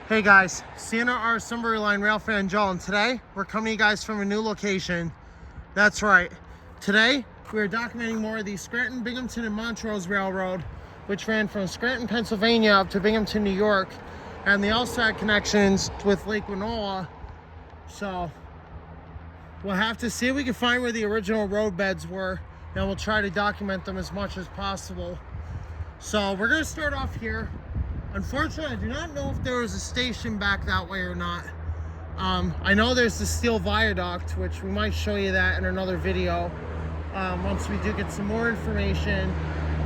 Hey guys, Santa R Sunbury Line Rail fan Joel, and today we're coming to you guys from a new location. That's right. Today we are documenting more of the Scranton Binghamton and Montrose Railroad, which ran from Scranton, Pennsylvania up to Binghamton, New York, and they also had connections with Lake Winona. So we'll have to see if we can find where the original road beds were, and we'll try to document them as much as possible. So we're going to start off here. Unfortunately, I do not know if there was a station back that way or not. I know there's the steel viaduct, which we might show you that in another video. Once we do get some more information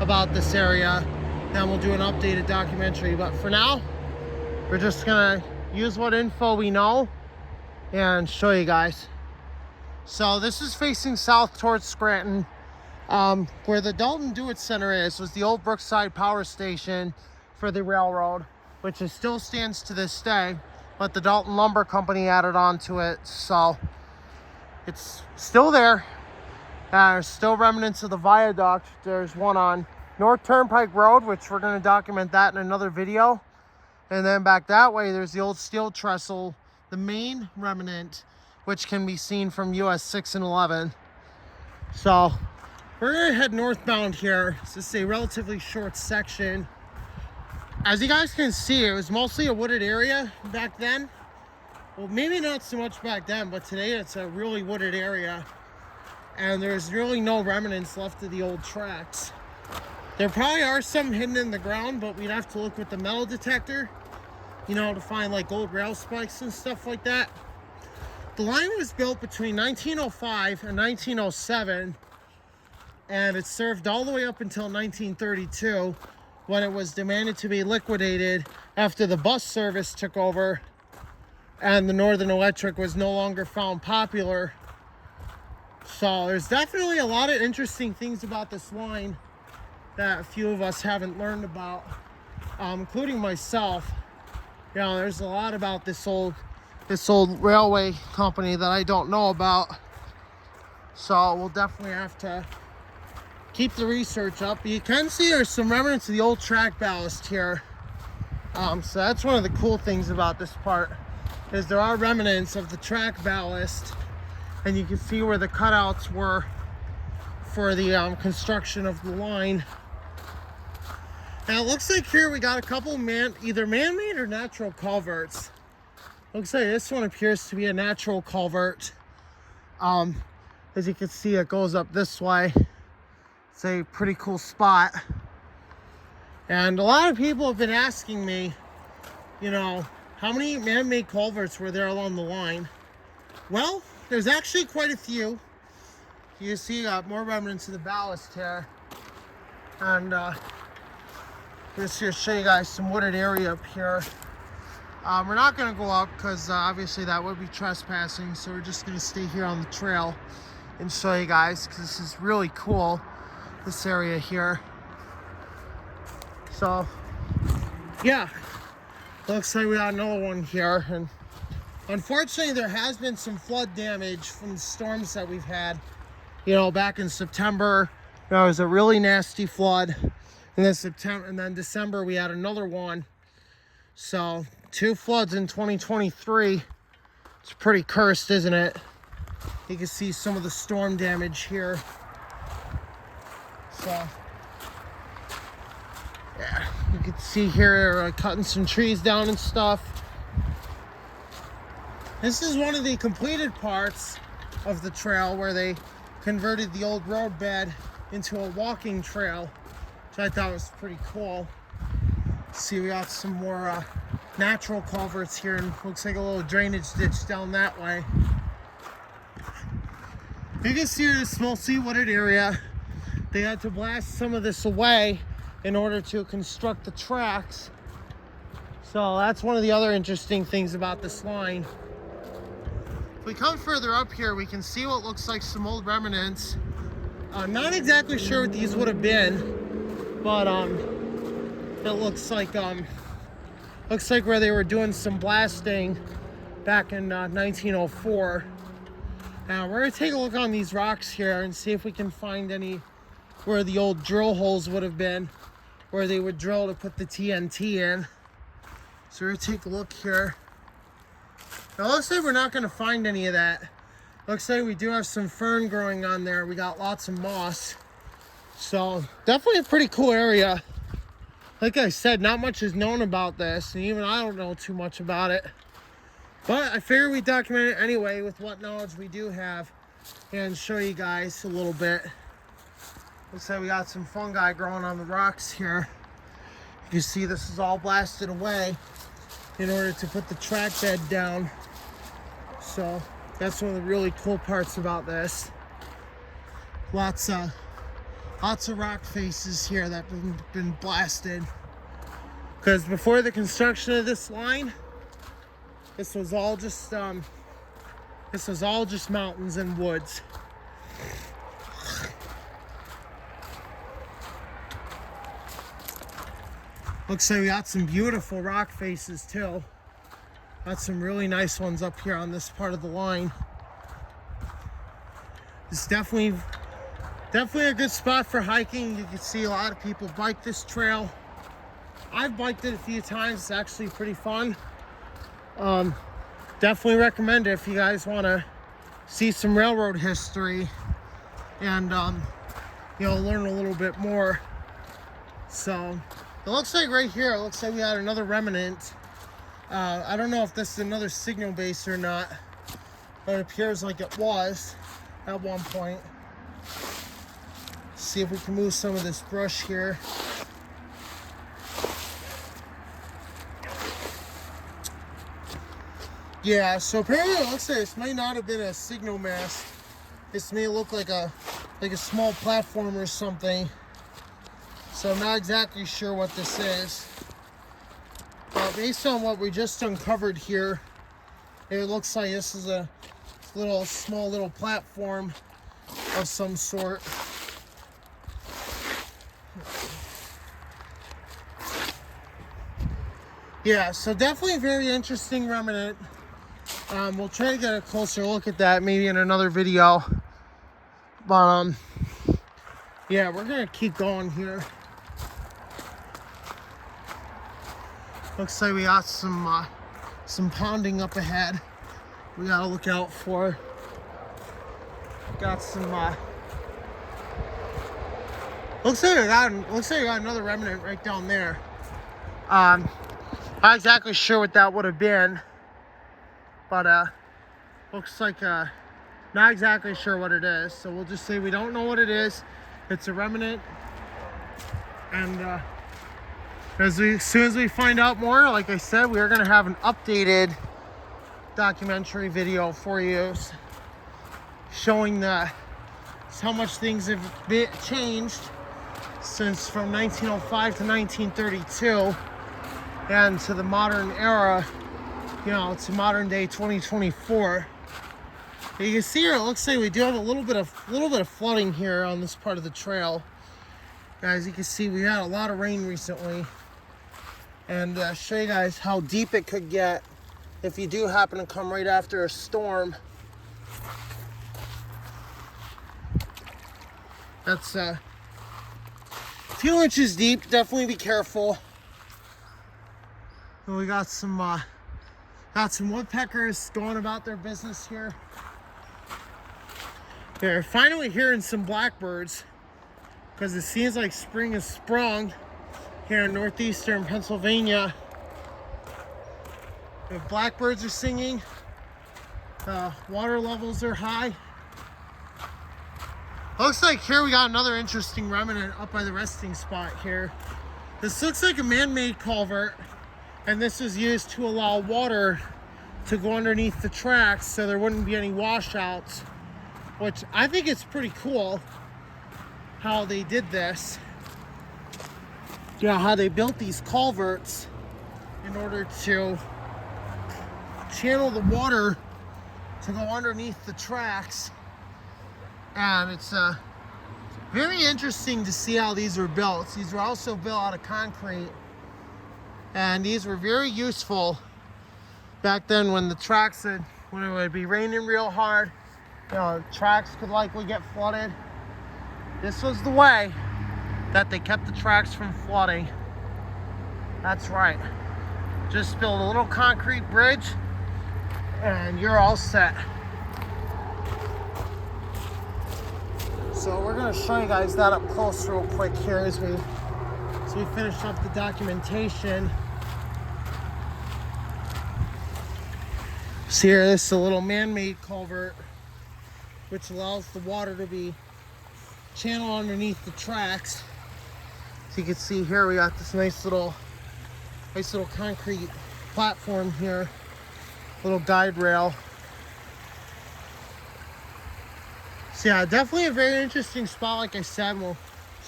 about this area, then we'll do an updated documentary. But for now, we're just gonna use what info we know and show you guys. So this is facing south towards Scranton. Where the Dalton Do-It Center was the old Brookside Power Station for the railroad, which still stands to this day, but the Dalton Lumber Company added on to it, so it's still there. There's still remnants of the viaduct. There's one on North Turnpike Road, which we're going to document that in another video. And then back that way, there's the old steel trestle, the main remnant, which can be seen from US 6 and 11. So we're going to head northbound here. This is a relatively short section. As you guys can see, it was mostly a wooded area back then. Well, maybe not so much back then, but today it's a really wooded area. And there's really no remnants left of the old tracks. There probably are some hidden in the ground, but we'd have to look with the metal detector, you know, to find like old rail spikes and stuff like that. The line was built between 1905 and 1907, and it served all the way up until 1932. When it was demanded to be liquidated after the bus service took over and the Northern Electric was no longer found popular. So there's definitely a lot of interesting things about this line that a few of us haven't learned about, including myself. You know, there's a lot about this old railway company that I don't know about. So we'll definitely have to keep the research up. You can see there's some remnants of the old track ballast here. So that's one of the cool things about this part, is there are remnants of the track ballast, and you can see where the cutouts were for the construction of the line. Now it looks like here we got a couple either man-made or natural culverts. Looks like this one appears to be a natural culvert. As you can see, it goes up this way. It's a pretty cool spot. And a lot of people have been asking me, you know, how many man-made culverts were there along the line? Well, there's actually quite a few. You see more remnants of the ballast here. And just here to show you guys some wooded area up here. We're not going to go up because obviously that would be trespassing. So we're just going to stay here on the trail and show you guys, because this is really cool, this area here. So yeah, looks like we got another one here. And unfortunately there has been some flood damage from the storms that we've had. You know, back in September there was a really nasty flood, and then December we had another one. So 2 floods in 2023. It's pretty cursed, isn't it? You can see some of the storm damage here. So yeah, you can see here cutting some trees down and stuff. This is one of the completed parts of the trail where they converted the old road bed into a walking trail, which I thought was pretty cool. See, we got some more natural culverts here, and looks like a little drainage ditch down that way. You can see this mostly wooded area. They had to blast some of this away in order to construct the tracks. So that's one of the other interesting things about this line. If we come further up here, we can see what looks like some old remnants. I'm not exactly sure what these would have been, but it looks like where they were doing some blasting back in 1904. Now we're gonna take a look on these rocks here and see if we can find any where the old drill holes would have been, where they would drill to put the TNT in. So we're gonna take a look here. Now looks like we're not gonna find any of that. Looks like we do have some fern growing on there. We got lots of moss. So definitely a pretty cool area. Like I said, not much is known about this, and even I don't know too much about it. But I figured we'd document it anyway with what knowledge we do have and show you guys a little bit. Looks like we got some fungi growing on the rocks here. You can see this is all blasted away in order to put the track bed down. So that's one of the really cool parts about this. Lots of rock faces here that have been blasted. Because before the construction of this line, this was all just mountains and woods. Looks like we got some beautiful rock faces too. Got some really nice ones up here on this part of the line. It's definitely a good spot for hiking. You can see a lot of people bike this trail. I've biked it a few times. It's actually pretty fun. Definitely recommend it if you guys want to see some railroad history and learn a little bit more. So it looks like right here, it looks like we had another remnant. I don't know if this is another signal base or not, but it appears like it was at one point. See if we can move some of this brush here. Yeah, so apparently it looks like this may not have been a signal mast. This may look like a small platform or something. So I'm not exactly sure what this is. But based on what we just uncovered here, it looks like this is a small little platform of some sort. Yeah, so definitely a very interesting remnant. We'll try to get a closer look at that maybe in another video. But yeah, we're gonna keep going here. Looks like we got some pounding up ahead. We gotta look out for. Got some. Looks like we got another remnant right down there. Not exactly sure what that would have been, but looks like not exactly sure what it is. So we'll just say we don't know what it is. It's a remnant, and as soon as we find out more, like I said, we are going to have an updated documentary video for you showing how much things have changed since from 1905 to 1932 and to the modern era, to modern day 2024. You can see here, it looks like we do have a little bit of flooding here on this part of the trail. Guys, you can see we had a lot of rain recently. And show you guys how deep it could get if you do happen to come right after a storm. That's a few inches deep. Definitely be careful. And we got some woodpeckers going about their business here. They're finally hearing some blackbirds because it seems like spring has sprung here in northeastern Pennsylvania. The blackbirds are singing. Water levels are high. Looks like here we got another interesting remnant up by the resting spot here. This looks like a man-made culvert, and this is used to allow water to go underneath the tracks so there wouldn't be any washouts, which I think it's pretty cool how they did this. How they built these culverts in order to channel the water to go underneath the tracks. And it's very interesting to see how these were built. These were also built out of concrete, and these were very useful back then when when it would be raining real hard. Tracks could likely get flooded. This was the way that they kept the tracks from flooding. That's right. Just build a little concrete bridge and you're all set. So we're gonna show you guys that up close real quick here as we finish up the documentation. So here, this is a little man-made culvert which allows the water to be channeled underneath the tracks. So you can see here we got this nice little concrete platform here, little guide rail. So yeah, definitely a very interesting spot. Like I said, we'll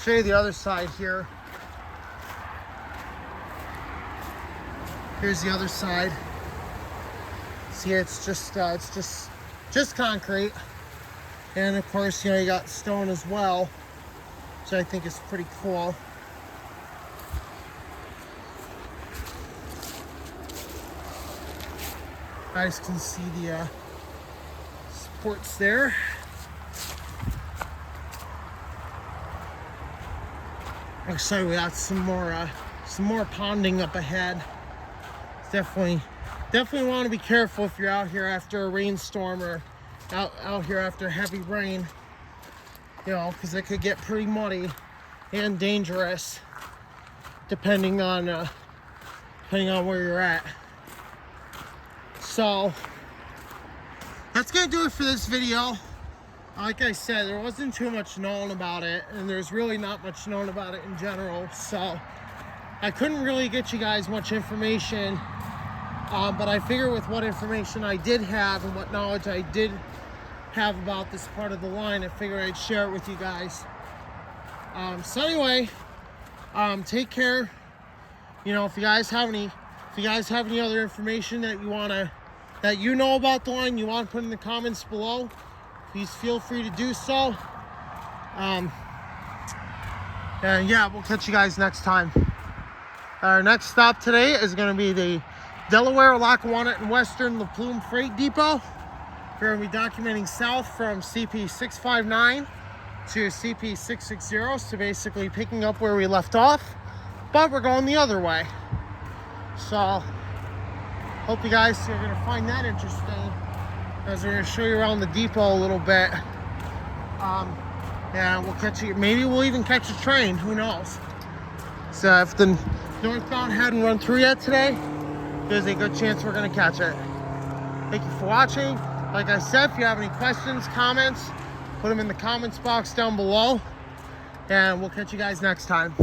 show you the other side here. Here's the other side. See, it's just concrete, and of course, you know, you got stone as well, which I think is pretty cool. You guys can see the supports there. Looks like we got some more ponding up ahead. Definitely want to be careful if you're out here after a rainstorm or out here after heavy rain, you know, because it could get pretty muddy and dangerous depending on where you're at. So that's gonna do it for this video. Like I said, there wasn't too much known about it, and there's really not much known about it in general, so I couldn't really get you guys much information, but I figure with what information I did have and what knowledge I did have about this part of the line, I figured I'd share it with you guys. So anyway, take care. You know, if you guys have any other information that you know about the line, you want to put in the comments below, please feel free to do so. And yeah, we'll catch you guys next time. Our next stop today is going to be the Delaware, Lackawanna, and Western Plume Freight Depot. We're going to be documenting south from CP 659 to CP 660, so basically picking up where we left off, but we're going the other way. So hope you guys are going to find that interesting, as we're going to show you around the depot a little bit. Yeah, we'll catch you. Maybe we'll even catch a train. Who knows? So if the northbound hadn't run through yet today, there's a good chance we're going to catch it. Thank you for watching. Like I said, if you have any questions, comments, put them in the comments box down below, and we'll catch you guys next time.